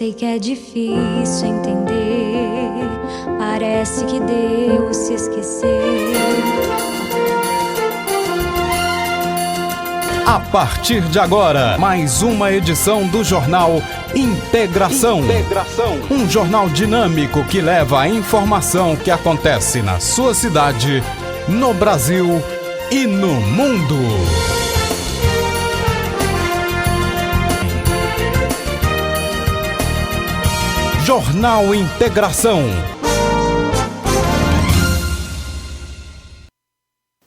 sei que é difícil entender, parece que Deus se esqueceu. A partir de agora, mais uma edição do Jornal Integração. Um jornal dinâmico que leva a informação que acontece na sua cidade, no Brasil e no mundo. Jornal Integração.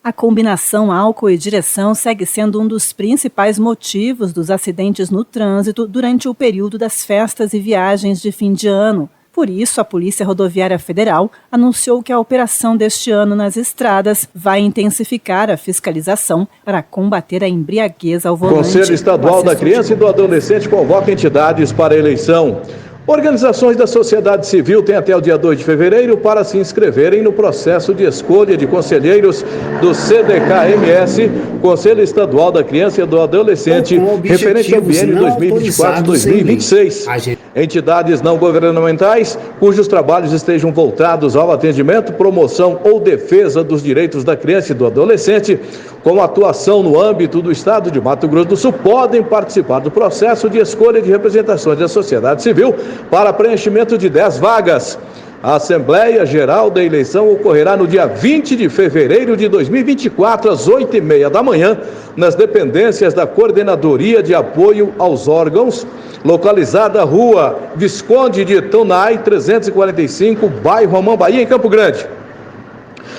A combinação álcool e direção segue sendo um dos principais motivos dos acidentes no trânsito durante o período das festas e viagens de fim de ano. Por isso, a Polícia Rodoviária Federal anunciou que a operação deste ano nas estradas vai intensificar a fiscalização para combater a embriaguez ao volante. Conselho Estadual da Criança e do Adolescente convoca entidades para a eleição. Organizações da sociedade civil têm até o dia 2 de fevereiro para se inscreverem no processo de escolha de conselheiros do CDK-MS, Conselho Estadual da Criança e do Adolescente, referente ao biênio 2024-2026. Entidades não governamentais cujos trabalhos estejam voltados ao atendimento, promoção ou defesa dos direitos da criança e do adolescente, com atuação no âmbito do Estado de Mato Grosso do Sul, podem participar do processo de escolha de representações da sociedade civil para preenchimento de 10 vagas. A Assembleia Geral da eleição ocorrerá no dia 20 de fevereiro de 2024, às 8h30 da manhã, nas dependências da Coordenadoria de Apoio aos Órgãos, localizada na Rua Visconde de Tonai, 345, bairro Amambaí, em Campo Grande.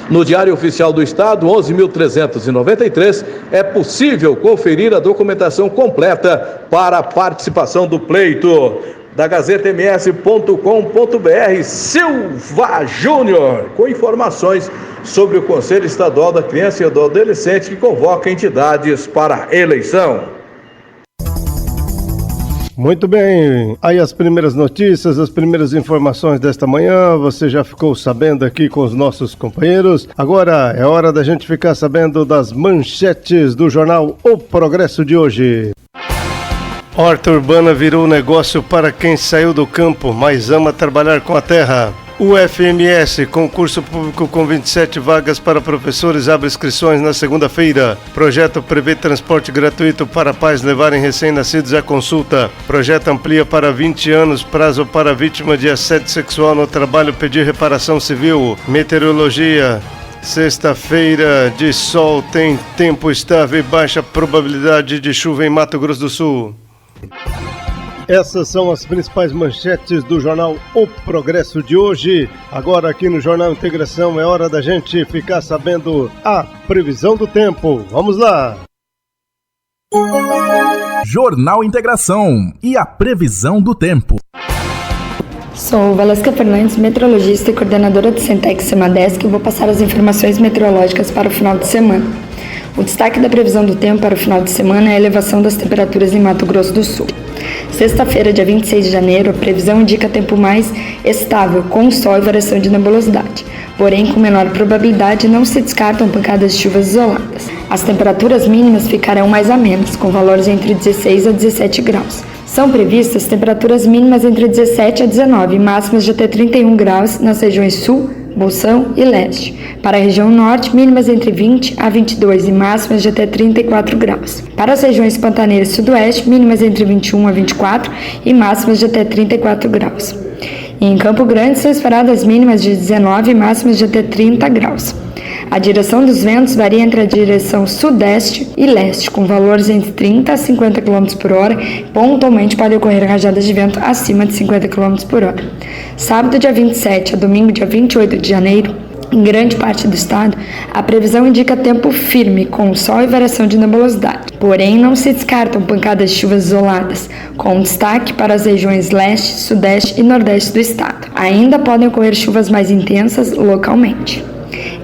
No Diário Oficial do Estado, 11.393, é possível conferir a documentação completa para a participação do pleito. Da GazeteMS.com.br, Silva Júnior, com informações sobre o Conselho Estadual da Criança e do Adolescente, que convoca entidades para a eleição. Muito bem, aí as primeiras notícias, as primeiras informações desta manhã, você já ficou sabendo aqui com os nossos companheiros. Agora é hora da gente ficar sabendo das manchetes do jornal O Progresso de hoje. Horta urbana virou negócio para quem saiu do campo, mas ama trabalhar com a terra. O FMS, concurso público com 27 vagas para professores, abre inscrições na segunda-feira. Projeto prevê transporte gratuito para pais levarem recém-nascidos à consulta. Projeto amplia para 20 anos prazo para vítima de assédio sexual no trabalho pedir reparação civil. Meteorologia. Sexta-feira de sol, tem tempo estável e baixa probabilidade de chuva em Mato Grosso do Sul. Essas são as principais manchetes do jornal O Progresso de hoje. Agora aqui no Jornal Integração é hora da gente ficar sabendo a previsão do tempo. Vamos lá! Jornal Integração e a previsão do tempo. Sou Valesca Fernandes, meteorologista e coordenadora do Centec Semadesc, e vou passar as informações meteorológicas para o final de semana. O destaque da previsão do tempo para o final de semana é a elevação das temperaturas em Mato Grosso do Sul. Sexta-feira, dia 26 de janeiro, a previsão indica tempo mais estável, com sol e variação de nebulosidade. Porém, com menor probabilidade, não se descartam pancadas de chuvas isoladas. As temperaturas mínimas ficarão mais amenas, com valores entre 16 a 17 graus. São previstas temperaturas mínimas entre 17 a 19 e máximas de até 31 graus nas regiões sul, Bolsão e leste. Para a região norte, mínimas entre 20 a 22 e máximas de até 34 graus. Para as regiões pantaneira e sudoeste, mínimas entre 21 a 24 e máximas de até 34 graus. E em Campo Grande, são esperadas mínimas de 19 e máximas de até 30 graus. A direção dos ventos varia entre a direção sudeste e leste, com valores entre 30 a 50 km por hora. Pontualmente podem ocorrer rajadas de vento acima de 50 km por hora. Sábado, dia 27 a domingo, dia 28 de janeiro, em grande parte do estado, a previsão indica tempo firme, com sol e variação de nebulosidade. Porém, não se descartam pancadas de chuvas isoladas, com destaque para as regiões leste, sudeste e nordeste do estado. Ainda podem ocorrer chuvas mais intensas localmente.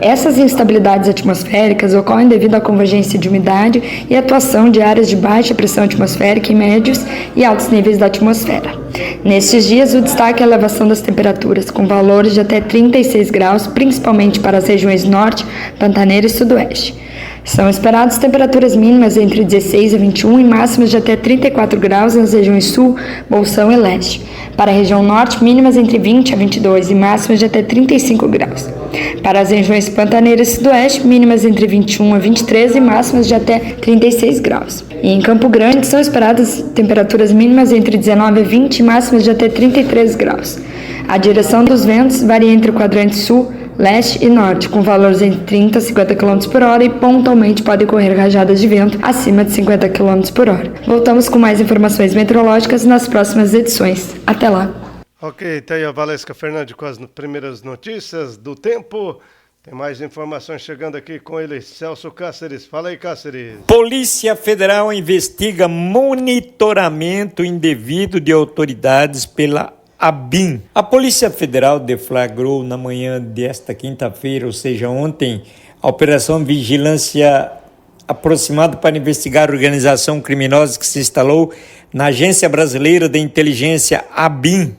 Essas instabilidades atmosféricas ocorrem devido à convergência de umidade e atuação de áreas de baixa pressão atmosférica em médios e altos níveis da atmosfera. Nestes dias, o destaque é a elevação das temperaturas, com valores de até 36 graus, principalmente para as regiões norte, pantaneira e sudoeste. São esperadas temperaturas mínimas entre 16 a 21 e máximas de até 34 graus nas regiões sul, bolsão e leste. Para a região norte, mínimas entre 20 a 22 e máximas de até 35 graus. Para as regiões pantaneiras e sudoeste, mínimas entre 21 a 23 e máximas de até 36 graus. E em Campo Grande, são esperadas temperaturas mínimas entre 19 a 20 e máximas de até 33 graus. A direção dos ventos varia entre o quadrante sul, leste e norte, com valores entre 30 a 50 km por hora e pontualmente podem ocorrer rajadas de vento acima de 50 km por hora. Voltamos com mais informações meteorológicas nas próximas edições. Até lá! Ok, tá aí a Valesca Fernandes com as primeiras notícias do tempo. Tem mais informações chegando aqui com ele, Celso Cáceres. Fala aí, Cáceres. Polícia Federal investiga monitoramento indevido de autoridades pela ABIN. A Polícia Federal deflagrou na manhã desta quinta-feira, ou seja, ontem, a Operação Vigilância Aproximada para investigar a organização criminosa que se instalou na Agência Brasileira de Inteligência, ABIN.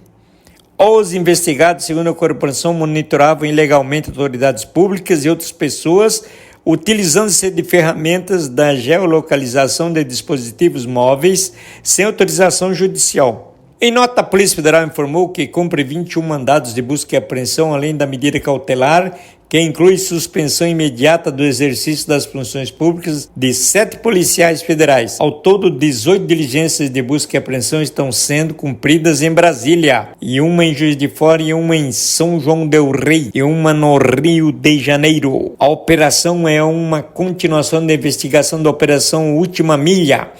Os investigados, segundo a corporação, monitoravam ilegalmente autoridades públicas e outras pessoas, utilizando-se de ferramentas da geolocalização de dispositivos móveis sem autorização judicial. Em nota, a Polícia Federal informou que cumpre 21 mandados de busca e apreensão, além da medida cautelar, que inclui suspensão imediata do exercício das funções públicas de 7 policiais federais. Ao todo, 18 diligências de busca e apreensão estão sendo cumpridas em Brasília, e uma em Juiz de Fora, e uma em São João del Rei, e uma no Rio de Janeiro. A operação é uma continuação da investigação da Operação Última Milha,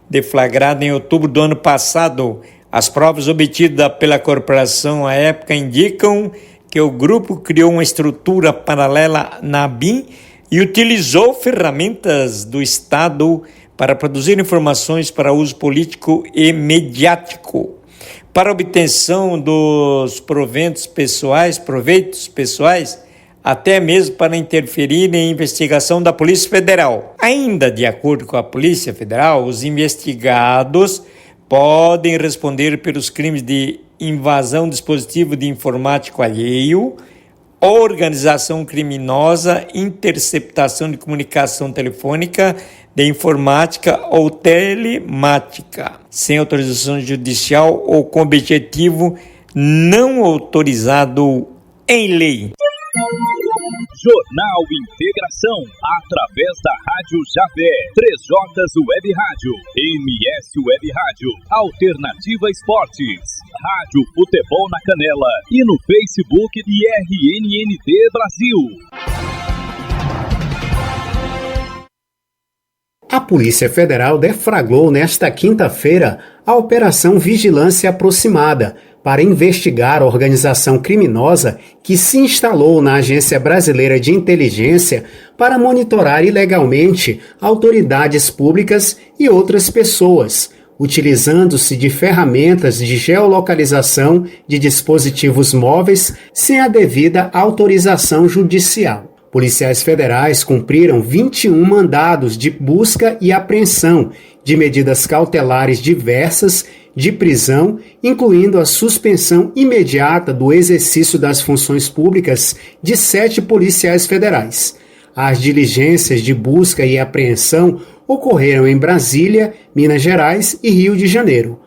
deflagrada em outubro do ano passado. As provas obtidas pela corporação à época indicam que o grupo criou uma estrutura paralela na ABIN e utilizou ferramentas do Estado para produzir informações para uso político e mediático. Para obtenção dos proveitos pessoais, até mesmo para interferir em investigação da Polícia Federal. Ainda de acordo com a Polícia Federal, os investigados podem responder pelos crimes de invasão de dispositivo de informático alheio, organização criminosa, interceptação de comunicação telefônica, de informática ou telemática, sem autorização judicial ou com objetivo não autorizado em lei. Jornal Integração, através da Rádio Javé, 3Js Web Rádio, MS Web Rádio, Alternativa Esportes, Rádio Futebol na Canela e no Facebook de RNNT Brasil. A Polícia Federal deflagrou nesta quinta-feira a Operação Vigilância Aproximada, para investigar a organização criminosa que se instalou na Agência Brasileira de Inteligência para monitorar ilegalmente autoridades públicas e outras pessoas, utilizando-se de ferramentas de geolocalização de dispositivos móveis sem a devida autorização judicial. Policiais federais cumpriram 21 mandados de busca e apreensão de medidas cautelares diversas de prisão, incluindo a suspensão imediata do exercício das funções públicas de 7 policiais federais. As diligências de busca e apreensão ocorreram em Brasília, Minas Gerais e Rio de Janeiro.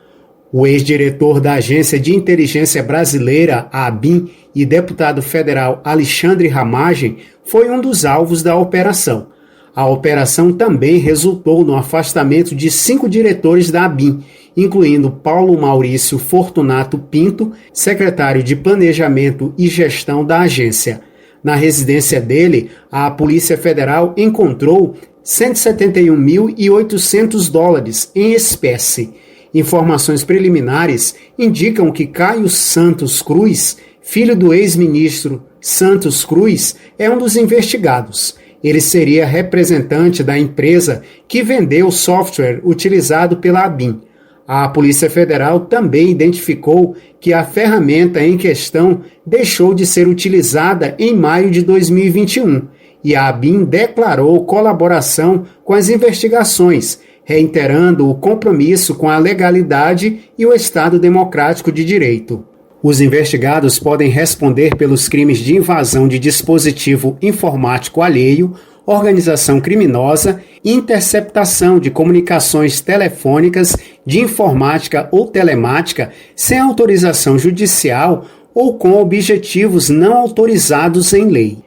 O ex-diretor da Agência de Inteligência Brasileira, a ABIN, e deputado federal Alexandre Ramagem foi um dos alvos da operação. A operação também resultou no afastamento de 5 diretores da ABIN, incluindo Paulo Maurício Fortunato Pinto, secretário de Planejamento e Gestão da agência. Na residência dele, a Polícia Federal encontrou $171.800 em espécie. Informações preliminares indicam que Caio Santos Cruz, filho do ex-ministro Santos Cruz, é um dos investigados. Ele seria representante da empresa que vendeu o software utilizado pela ABIN. A Polícia Federal também identificou que a ferramenta em questão deixou de ser utilizada em maio de 2021 e a ABIN declarou colaboração com as investigações, reiterando o compromisso com a legalidade e o Estado democrático de direito. Os investigados podem responder pelos crimes de invasão de dispositivo informático alheio, organização criminosa e interceptação de comunicações telefônicas, de informática ou telemática sem autorização judicial ou com objetivos não autorizados em lei.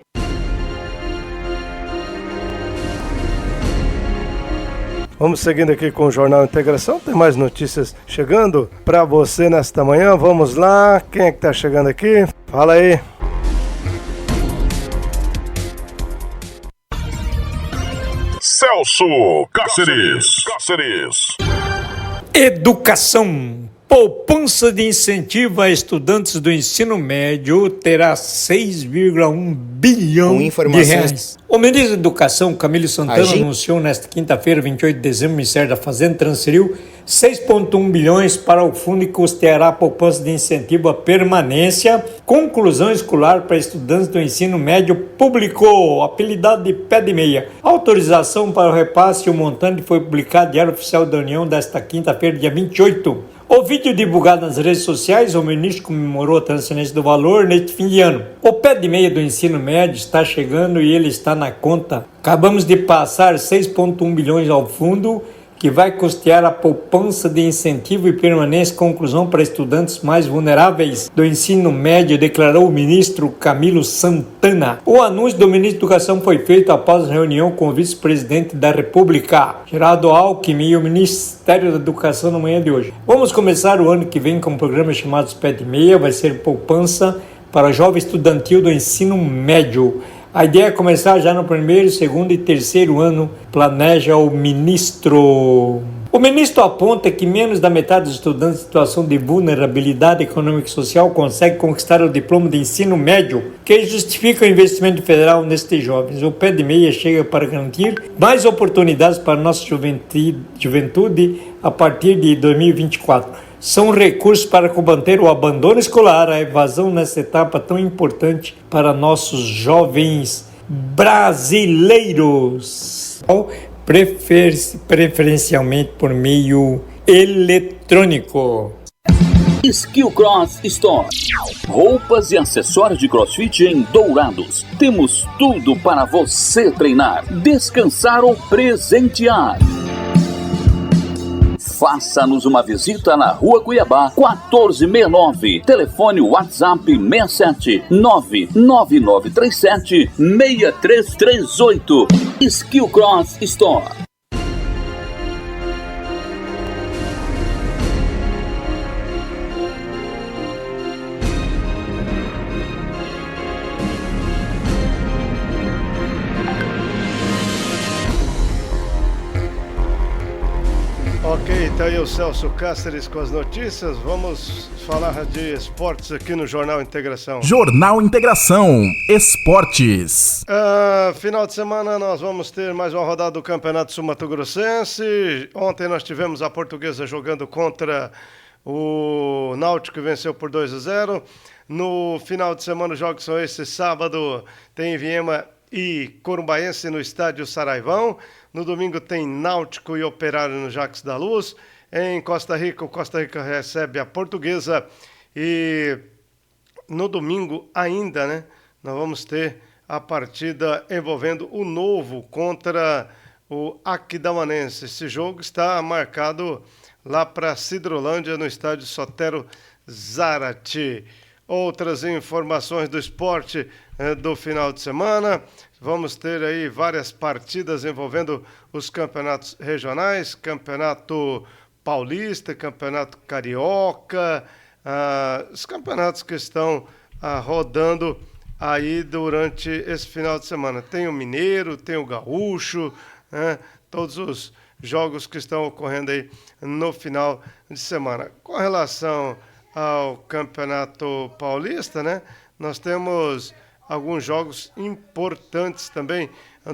Vamos seguindo aqui com o Jornal Integração, tem mais notícias chegando para você nesta manhã. Vamos lá, quem é que tá chegando aqui? Fala aí. Celso Cáceres. Educação. Poupança de incentivo a estudantes do ensino médio terá 6,1 bilhão de reais. O ministro da Educação, Camilo Santana, anunciou nesta quinta-feira, 28 de dezembro, o Ministério da Fazenda transferiu 6,1 bilhões para o fundo e custeará a poupança de incentivo à permanência, conclusão escolar para estudantes do ensino médio público, apelidado de pé de meia. A autorização para o repasse e o montante foi publicado no Diário Oficial da União desta quinta-feira, dia 28. O vídeo divulgado nas redes sociais, o ministro comemorou a transferência do valor neste fim de ano. O pé de meia do ensino médio está chegando e ele está na conta. Acabamos de passar 6,1 bilhões ao fundo, que vai custear a poupança de incentivo e permanência conclusão para estudantes mais vulneráveis do ensino médio, declarou o ministro Camilo Santana. O anúncio do ministro da Educação foi feito após reunião com o vice-presidente da República, Geraldo Alckmin, e o Ministério da Educação na manhã de hoje. Vamos começar o ano que vem com um programa chamado Pé de Meia, vai ser poupança para jovem estudantil do ensino médio. A ideia é começar já no primeiro, segundo e terceiro ano, planeja o ministro. O ministro aponta que menos da metade dos estudantes em situação de vulnerabilidade econômica e social consegue conquistar o diploma de ensino médio, que justifica o investimento federal nestes jovens. O pé de meia chega para garantir mais oportunidades para a nossa juventude a partir de 2024. São recursos para combater o abandono escolar, a evasão nessa etapa tão importante para nossos jovens brasileiros, preferencialmente por meio eletrônico. Skill Cross Store. Roupas e acessórios de CrossFit em Dourados. Temos tudo para você treinar, descansar ou presentear. Faça-nos uma visita na Rua Cuiabá, 1469. Telefone WhatsApp 67 99937 6338. Skill Cross Store. Ok, tá aí o Celso Cáceres com as notícias. Vamos falar de esportes aqui no Jornal Integração. Jornal Integração Esportes. Final de semana nós vamos ter mais uma rodada do Campeonato Sul-Mato-Grossense. Ontem nós tivemos a Portuguesa jogando contra o Náutico, que venceu por 2-0. No final de semana os jogos são esses. Sábado tem Viema e Corumbaense no Estádio Saraivão. No domingo tem Náutico e Operário no Jacques da Luz. Em Costa Rica, o Costa Rica recebe a Portuguesa. E no domingo ainda, né, nós vamos ter a partida envolvendo o Novo contra o Aquidauanense. Esse jogo está marcado lá para Sidrolândia, no estádio Sotero Zarate. Outras informações do esporte do final de semana. Vamos ter aí várias partidas envolvendo os campeonatos regionais, campeonato paulista, campeonato carioca, os campeonatos que estão rodando aí durante esse final de semana. Tem o mineiro, tem o gaúcho, né? Todos os jogos que estão ocorrendo aí no final de semana. Com relação ao campeonato paulista, né? Nós temos alguns jogos importantes também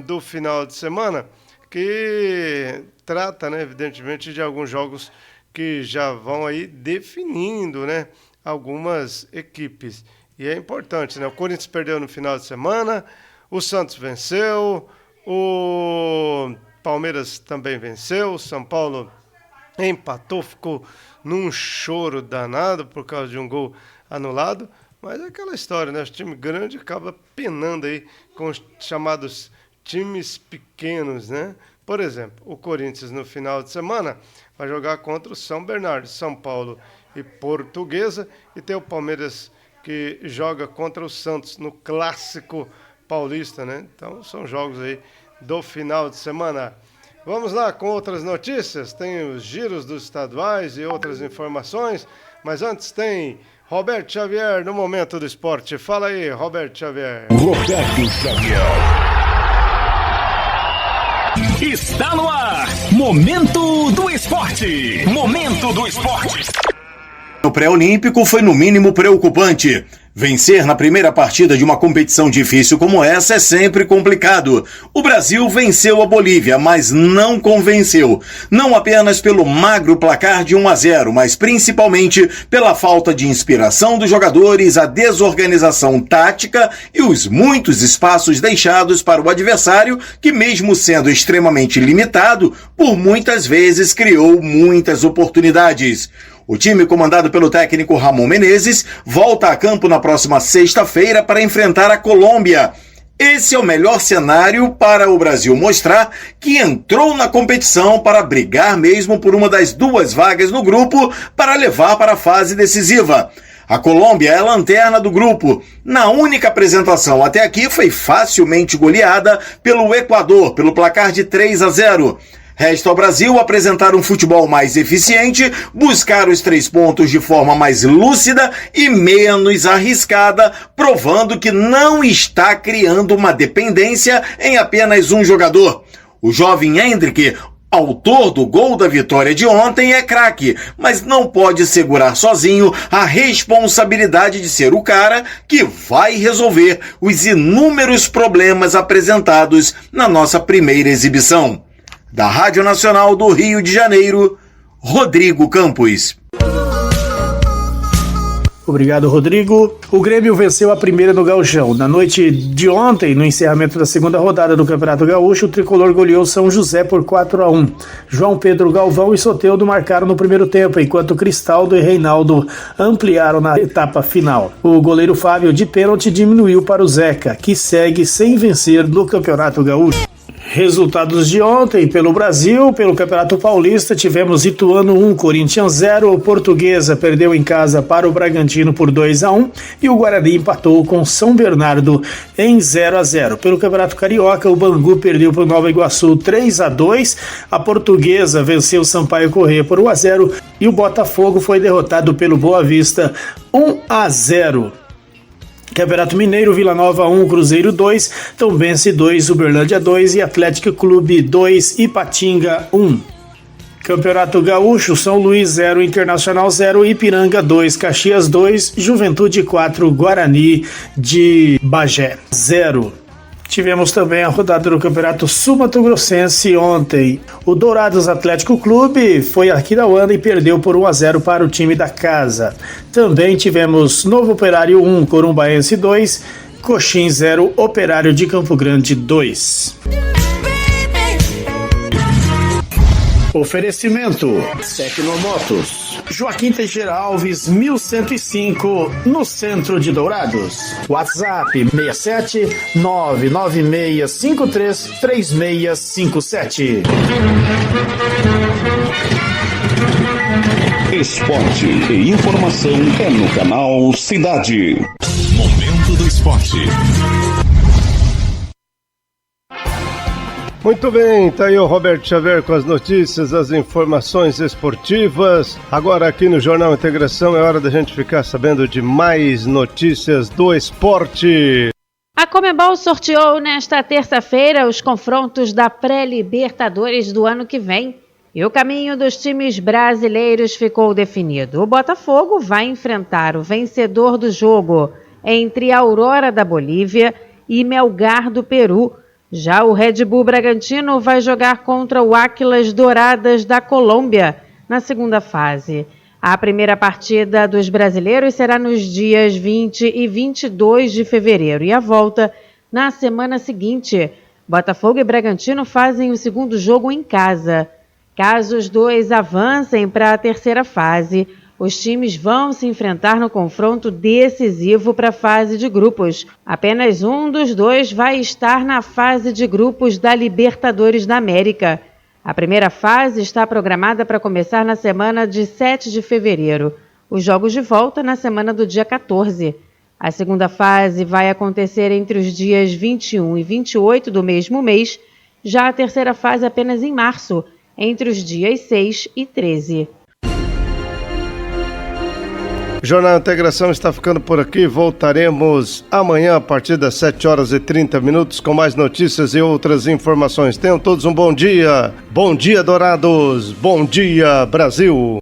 do final de semana, que trata, né, evidentemente, de alguns jogos que já vão aí definindo, né, algumas equipes. E é importante, né? O Corinthians perdeu no final de semana, o Santos venceu, o Palmeiras também venceu, o São Paulo empatou, ficou num choro danado por causa de um gol anulado. Mas é aquela história, né? O time grande acaba penando aí com os chamados times pequenos, né? Por exemplo, o Corinthians no final de semana vai jogar contra o São Bernardo, São Paulo e Portuguesa, e tem o Palmeiras que joga contra o Santos no Clássico Paulista, né? Então são jogos aí do final de semana. Vamos lá com outras notícias, tem os giros dos estaduais e outras informações, mas antes tem Roberto Xavier no Momento do Esporte. Fala aí, Roberto Xavier. Roberto Xavier. Está no ar, Momento do Esporte. Momento do Esporte. O pré-olímpico foi no mínimo preocupante. Vencer na primeira partida de uma competição difícil como essa é sempre complicado. O Brasil venceu a Bolívia, mas não convenceu. Não apenas pelo magro placar de 1-0, mas principalmente pela falta de inspiração dos jogadores, a desorganização tática e os muitos espaços deixados para o adversário, que mesmo sendo extremamente limitado, por muitas vezes criou muitas oportunidades. O time comandado pelo técnico Ramon Menezes volta a campo na próxima sexta-feira para enfrentar a Colômbia. Esse é o melhor cenário para o Brasil mostrar que entrou na competição para brigar mesmo por uma das 2 vagas no grupo para levar para a fase decisiva. A Colômbia é a lanterna do grupo. Na única apresentação até aqui foi facilmente goleada pelo Equador, pelo placar de 3-0. Resta ao Brasil apresentar um futebol mais eficiente, buscar os 3 pontos de forma mais lúcida e menos arriscada, provando que não está criando uma dependência em apenas um jogador. O jovem Endrick, autor do gol da vitória de ontem, é craque, mas não pode segurar sozinho a responsabilidade de ser o cara que vai resolver os inúmeros problemas apresentados na nossa primeira exibição. Da Rádio Nacional do Rio de Janeiro, Rodrigo Campos. Obrigado, Rodrigo. O Grêmio venceu a primeira no Gauchão. Na noite de ontem, no encerramento da segunda rodada do Campeonato Gaúcho, o tricolor goleou São José por 4-1. João Pedro Galvão e Soteldo marcaram no primeiro tempo, enquanto Cristaldo e Reinaldo ampliaram na etapa final. O goleiro Fábio, de pênalti, diminuiu para o Zeca, que segue sem vencer no Campeonato Gaúcho. Resultados de ontem pelo Brasil, pelo Campeonato Paulista, tivemos Ituano 1, Corinthians 0, Portuguesa perdeu em casa para o Bragantino por 2-1 e o Guarani empatou com São Bernardo em 0-0. Pelo Campeonato Carioca, o Bangu perdeu para o Nova Iguaçu 3-2, a Portuguesa venceu o Sampaio Corrêa por 1-0 e o Botafogo foi derrotado pelo Boa Vista 1-0. Campeonato Mineiro, Vila Nova 1, Cruzeiro 2, Tombense 2, Uberlândia 2 e Atlético Clube 2, Ipatinga 1. Campeonato Gaúcho, São Luís 0, Internacional 0, Ipiranga 2, Caxias 2, Juventude 4, Guarani de Bagé 0. Tivemos também a rodada do Campeonato Sul-Mato-Grossense ontem. O Dourados Atlético Clube foi aqui da Uanda e perdeu por 1-0 para o time da casa. Também tivemos Novo Operário 1, Corumbaense 2, Coxim 0, Operário de Campo Grande 2. Oferecimento Tecnomotos, Joaquim Teixeira Alves, 1105, no centro de Dourados. WhatsApp 67 99653 3657. Esporte e informação é no canal Cidade. Momento do Esporte. Muito bem, tá aí o Roberto Xavier com as notícias, as informações esportivas. Agora aqui no Jornal Integração é hora da gente ficar sabendo de mais notícias do esporte. A Conmebol sorteou nesta terça-feira os confrontos da pré-Libertadores do ano que vem. E o caminho dos times brasileiros ficou definido. O Botafogo vai enfrentar o vencedor do jogo entre Aurora da Bolívia e Melgar do Peru. Já o Red Bull Bragantino vai jogar contra o Águilas Douradas da Colômbia na segunda fase. A primeira partida dos brasileiros será nos dias 20 e 22 de fevereiro e a volta na semana seguinte. Botafogo e Bragantino fazem o segundo jogo em casa. Caso os dois avancem para a terceira fase, os times vão se enfrentar no confronto decisivo para a fase de grupos. Apenas um dos dois vai estar na fase de grupos da Libertadores da América. A primeira fase está programada para começar na semana de 7 de fevereiro. Os jogos de volta na semana do dia 14. A segunda fase vai acontecer entre os dias 21 e 28 do mesmo mês. Já a terceira fase apenas em março, entre os dias 6 e 13. O Jornal Integração está ficando por aqui. Voltaremos amanhã a partir das 7h30 com mais notícias e outras informações. Tenham todos um bom dia. Bom dia, Dourados. Bom dia, Brasil.